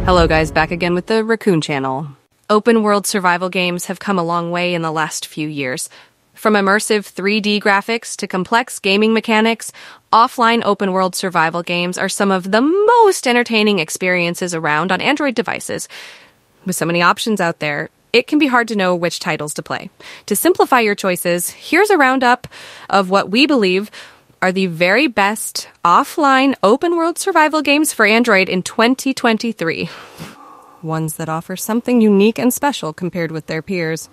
Hello guys, back again with the Raccoon Channel. Open world survival games have come a long way in the last few years. From immersive 3D graphics to complex gaming mechanics, offline open world survival games are some of the most entertaining experiences around on Android devices. With so many options out there, it can be hard to know which titles to play. To simplify your choices, here's a roundup of what we believe are the very best offline open-world survival games for Android in 2023. Ones that offer something unique and special compared with their peers.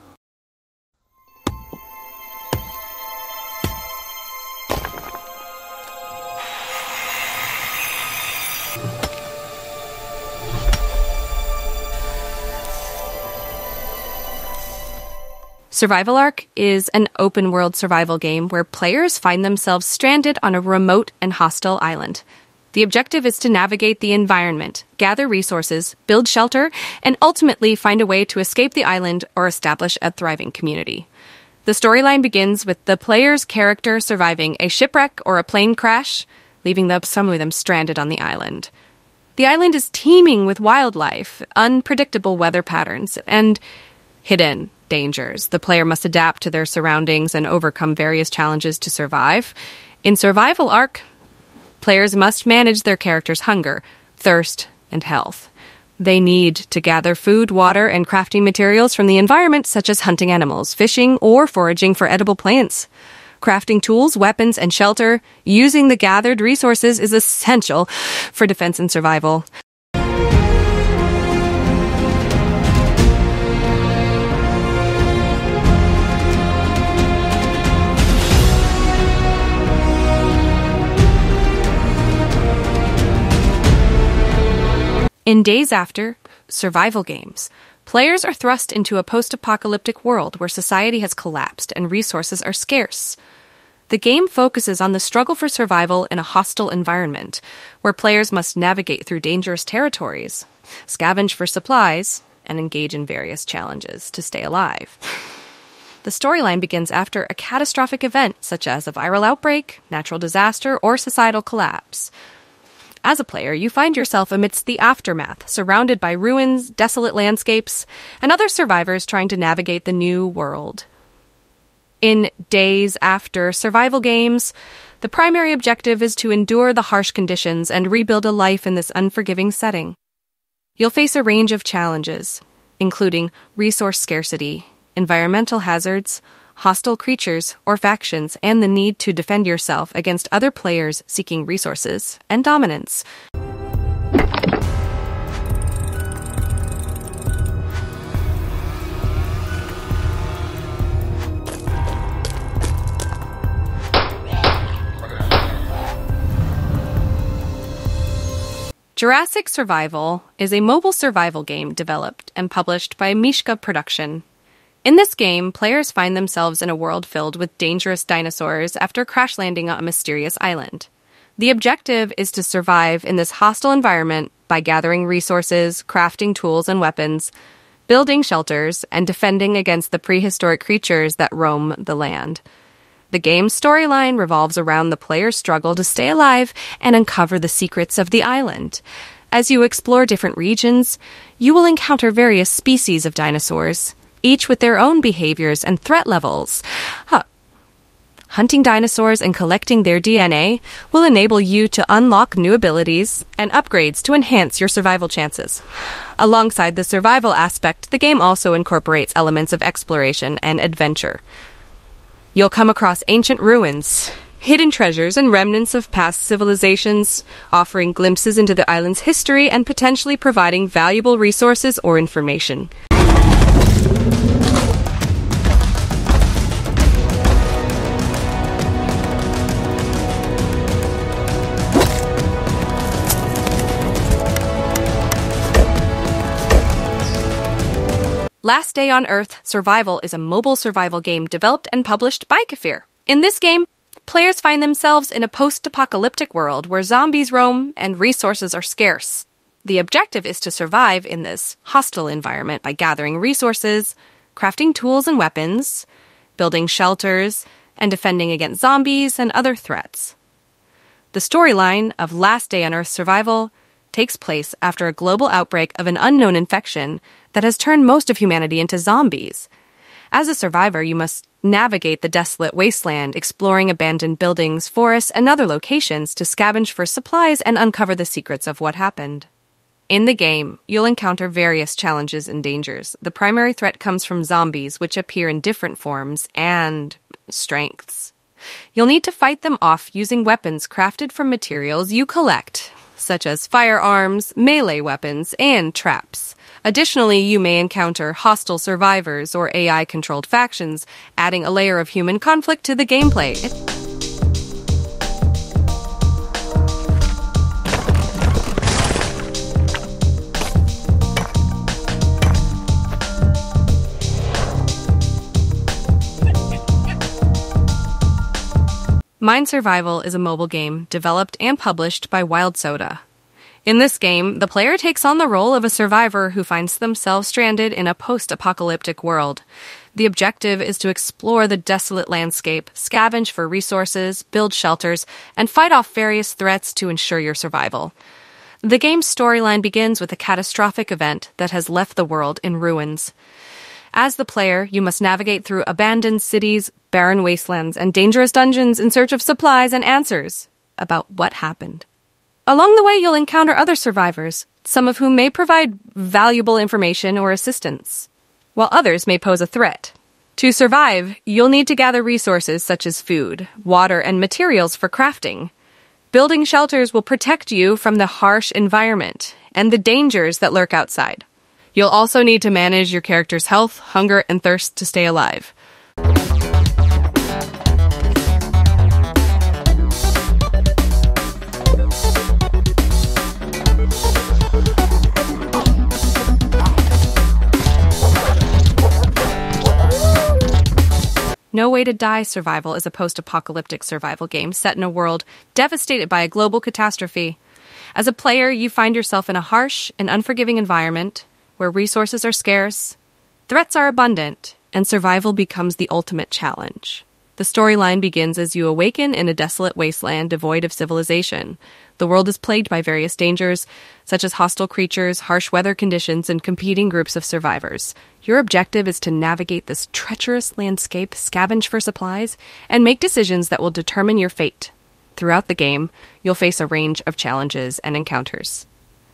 Survival Ark is an open-world survival game where players find themselves stranded on a remote and hostile island. The objective is to navigate the environment, gather resources, build shelter, and ultimately find a way to escape the island or establish a thriving community. The storyline begins with the player's character surviving a shipwreck or a plane crash, leaving some of them stranded on the island. The island is teeming with wildlife, unpredictable weather patterns, and hidden dangers. The player must adapt to their surroundings and overcome various challenges to survive. In Survival Ark, players must manage their character's hunger, thirst, and health. They need to gather food, water, and crafting materials from the environment, such as hunting animals, fishing, or foraging for edible plants. Crafting tools, weapons, and shelter using the gathered resources is essential for defense and survival. In Days After, survival games, players are thrust into a post-apocalyptic world where society has collapsed and resources are scarce. The game focuses on the struggle for survival in a hostile environment, where players must navigate through dangerous territories, scavenge for supplies, and engage in various challenges to stay alive. The storyline begins after a catastrophic event, such as a viral outbreak, natural disaster, or societal collapse. As a player, you find yourself amidst the aftermath, surrounded by ruins, desolate landscapes, and other survivors trying to navigate the new world. In Days After survival games, the primary objective is to endure the harsh conditions and rebuild a life in this unforgiving setting. You'll face a range of challenges, including resource scarcity, environmental hazards, hostile creatures or factions, and the need to defend yourself against other players seeking resources and dominance. Jurassic Survival is a mobile survival game developed and published by Mishka Production. In this game, players find themselves in a world filled with dangerous dinosaurs after crash landing on a mysterious island. The objective is to survive in this hostile environment by gathering resources, crafting tools and weapons, building shelters, and defending against the prehistoric creatures that roam the land. The game's storyline revolves around the player's struggle to stay alive and uncover the secrets of the island. As you explore different regions, you will encounter various species of dinosaurs, each with their own behaviors and threat levels. Hunting dinosaurs and collecting their DNA will enable you to unlock new abilities and upgrades to enhance your survival chances. Alongside the survival aspect, the game also incorporates elements of exploration and adventure. You'll come across ancient ruins, hidden treasures, and remnants of past civilizations, offering glimpses into the island's history and potentially providing valuable resources or information. Last Day on Earth Survival is a mobile survival game developed and published by Kefir. In this game, players find themselves in a post-apocalyptic world where zombies roam and resources are scarce. The objective is to survive in this hostile environment by gathering resources, crafting tools and weapons, building shelters, and defending against zombies and other threats. The storyline of Last Day on Earth Survival takes place after a global outbreak of an unknown infection that has turned most of humanity into zombies. As a survivor, you must navigate the desolate wasteland, exploring abandoned buildings, forests, and other locations to scavenge for supplies and uncover the secrets of what happened. In the game, you'll encounter various challenges and dangers. The primary threat comes from zombies, which appear in different forms and strengths. You'll need to fight them off using weapons crafted from materials you collect, such as firearms, melee weapons, and traps. Additionally, you may encounter hostile survivors or AI-controlled factions, adding a layer of human conflict to the gameplay. Mine Survival is a mobile game developed and published by Wild Soda. In this game, the player takes on the role of a survivor who finds themselves stranded in a post-apocalyptic world. The objective is to explore the desolate landscape, scavenge for resources, build shelters, and fight off various threats to ensure your survival. The game's storyline begins with a catastrophic event that has left the world in ruins. As the player, you must navigate through abandoned cities, barren wastelands, and dangerous dungeons in search of supplies and answers about what happened. Along the way, you'll encounter other survivors, some of whom may provide valuable information or assistance, while others may pose a threat. To survive, you'll need to gather resources such as food, water, and materials for crafting. Building shelters will protect you from the harsh environment and the dangers that lurk outside. You'll also need to manage your character's health, hunger, and thirst to stay alive. No Way to Die Survival is a post-apocalyptic survival game set in a world devastated by a global catastrophe. As a player, you find yourself in a harsh and unforgiving environment where resources are scarce, threats are abundant, and survival becomes the ultimate challenge. The storyline begins as you awaken in a desolate wasteland devoid of civilization. The world is plagued by various dangers, such as hostile creatures, harsh weather conditions, and competing groups of survivors. Your objective is to navigate this treacherous landscape, scavenge for supplies, and make decisions that will determine your fate. Throughout the game, you'll face a range of challenges and encounters.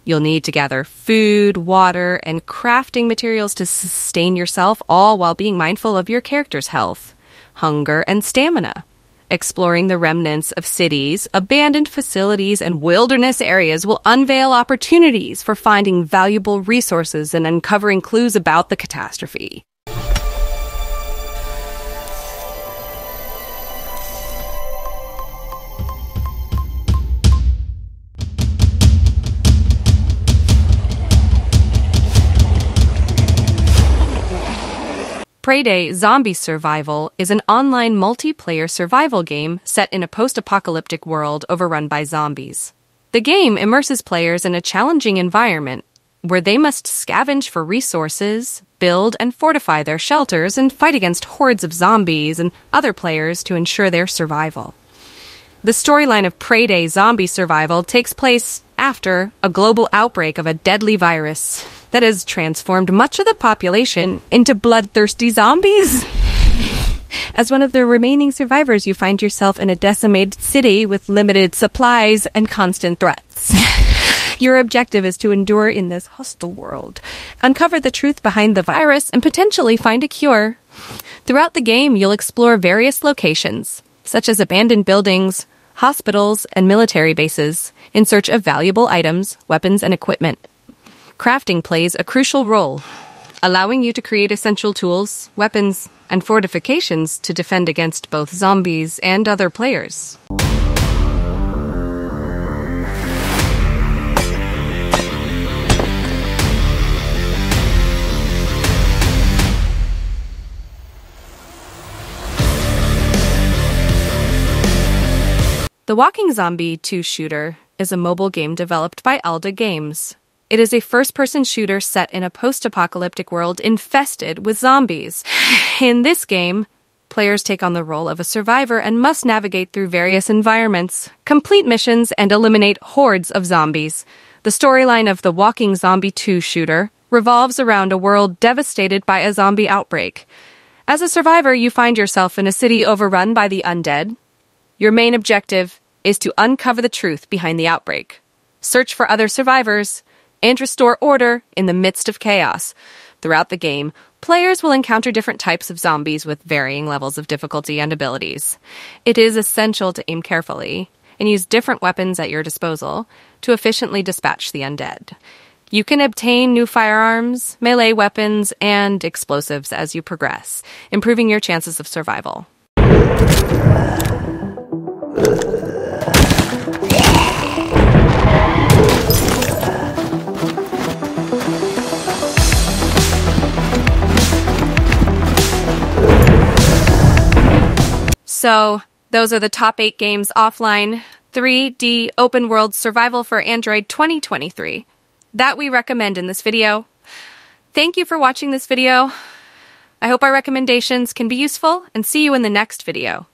You'll need to gather food, water, and crafting materials to sustain yourself, all while being mindful of your character's health, hunger, and stamina. Exploring the remnants of cities, abandoned facilities, and wilderness areas will unveil opportunities for finding valuable resources and uncovering clues about the catastrophe. Prey Zombie Survival is an online multiplayer survival game set in a post-apocalyptic world overrun by zombies. The game immerses players in a challenging environment where they must scavenge for resources, build and fortify their shelters, and fight against hordes of zombies and other players to ensure their survival. The storyline of Prey Zombie Survival takes place after a global outbreak of a deadly virus that has transformed much of the population into bloodthirsty zombies. As one of the remaining survivors, you find yourself in a decimated city with limited supplies and constant threats. Your objective is to endure in this hostile world, uncover the truth behind the virus, and potentially find a cure. Throughout the game, you'll explore various locations, such as abandoned buildings, hospitals, and military bases, in search of valuable items, weapons, and equipment. Crafting plays a crucial role, allowing you to create essential tools, weapons, and fortifications to defend against both zombies and other players. The Walking Zombie 2-shooter is a mobile game developed by Alda Games. It is a first-person shooter set in a post-apocalyptic world infested with zombies. In this game, players take on the role of a survivor and must navigate through various environments, complete missions, and eliminate hordes of zombies. The storyline of The Walking Zombie 2 shooter revolves around a world devastated by a zombie outbreak. As a survivor, you find yourself in a city overrun by the undead. Your main objective is to uncover the truth behind the outbreak, search for other survivors, and restore order in the midst of chaos. Throughout the game, players will encounter different types of zombies with varying levels of difficulty and abilities. It is essential to aim carefully and use different weapons at your disposal to efficiently dispatch the undead. You can obtain new firearms, melee weapons, and explosives as you progress, improving your chances of survival. So, those are the top 8 games offline 3D open world survival for Android 2023 that we recommend in this video. Thank you for watching this video. I hope our recommendations can be useful, and see you in the next video.